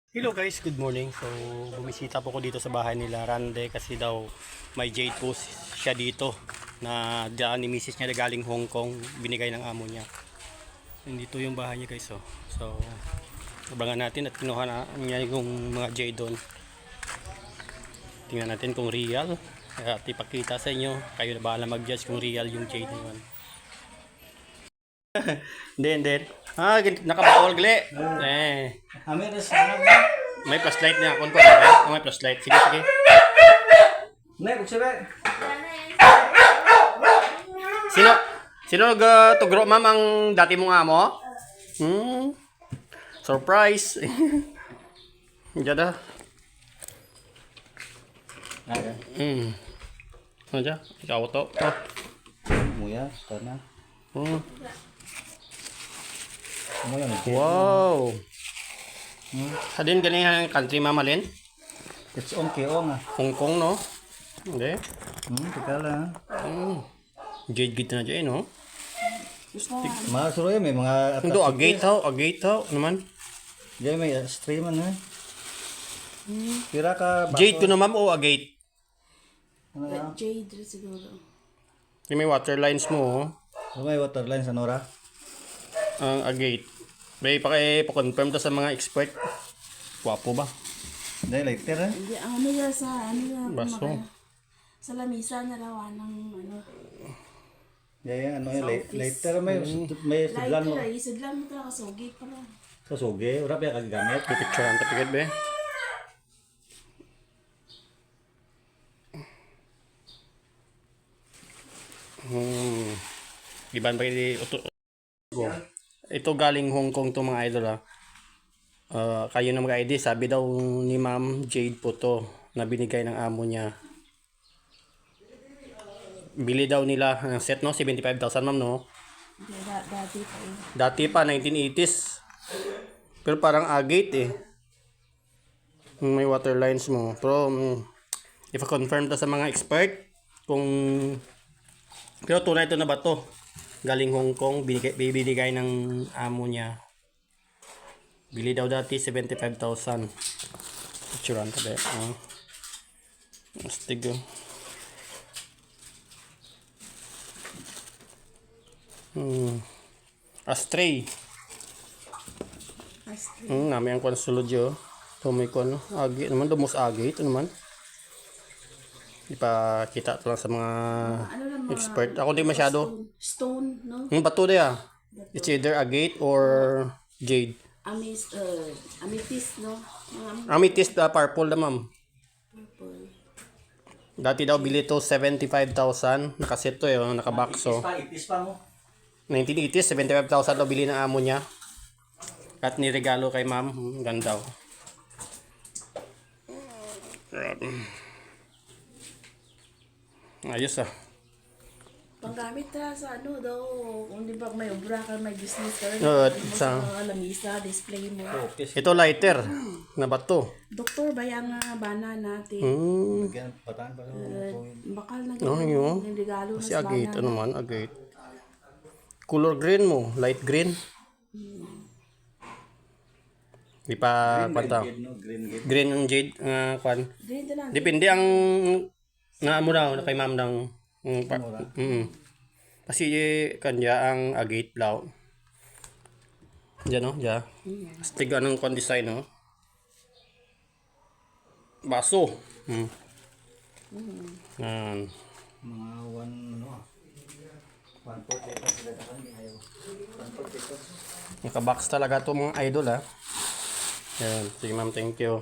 Hello guys, good morning. So, bumisita po ko dito sa bahay nila Rande kasi daw may jade po siya dito na daan ni Mrs. niya na galing Hong Kong, binigay ng amo niya. Dito yung bahay niya guys. So, abangan natin at kinuha na niya yung mga jade doon. Tingnan natin kung real at ipakita sa inyo. Kayo na bahala mag-judge kung real yung jade na yun. Hindi. Nakabawal gali. Amin na sana mo. May flashlight na ako. May flashlight. Sige. Nay, buksabe. Sino tugro ma'am ang dati mong amo? Surprise. Diyan na. Aga. Ano dyan? Ikaw to. Muya, sana. Muya, Wow. Hadin galing ang country mamalin? it's on keong ah. Hong Kong no? Hindi. Teka lang. Jade git na dyan no? Mga suroy, may mga... Ito, agate ho. Naman. Diyan may streaman ha. Pira ka... Jade ko na ma'am o agate? Ano ka? Jade siguro. Yung may water lines mo. May waterline sa Nora. Ang agate. May pa-confirm to sa mga expert. Wapo ba? Dahil lighter ha. Hindi, ano yan sa, Baso. sa lamisa na rawa ng, Yan, ano yung lighter. May sidlan mo. lighter, isidlan mo talaga, sugi pala. Sa suge, wala pa kagamit. Picture ang tapigad be. Iban pa ito galing Hong Kong to mga idol ha. Kayo na mag-ID, sabi daw ni Ma'am Jade po to na binigay ng amo niya. Bili daw nila ng set no, 75,000 ma'am no. Dati pa yun. Dati pa 1980s. Pero parang agate eh. May water lines mo. Pero if confirm to sa mga expert kung pero tunay ito na ba to? Galing Hong Kong, binigay ng amo niya. Bili daw dati 75,000. Picturean ka ba? Astig oh. Astray. Nami ang konsulod yo. Tumoy ko no. Agi naman, dumus agi ito naman. Ipakita to lang sa mga expert. Ako di masyado. Stone, no? Bato dia. It's either agate or jade. Amethyst, no? Amethyst purple na ma'am. Purple. Dati daw bili to 75,000. Nakaset to nakabakso. Ipis pa mo. 1980s, 75,000 daw bili ng amo niya. At niregalo kay ma'am. Ganda oh. Ayos ah. Panggamit na sa ano daw, kung di ba may obra ka, may business ka rin. Sa Mga lamisa, display mo. ito lighter na bato. Doktor ba yung bana natin? Ganyan, pataan pa. Bakal na Ano yun? yung regalo na Kasi sa agate, bana. ano man, agate. Color green mo, light green. Di pa kwanta. Green ang jade, kwan. Green na lang. Depende ang naamo daw na kay ma'am ng kasi kanya ang agate blaw. Diyan no, diyan. Astig anong kon design no. Baso. Mga 1, ano 1.8 sila na kan ayaw. 1.8. Naka-box talaga to mga idol ha. Yan, sige ma'am, thank you.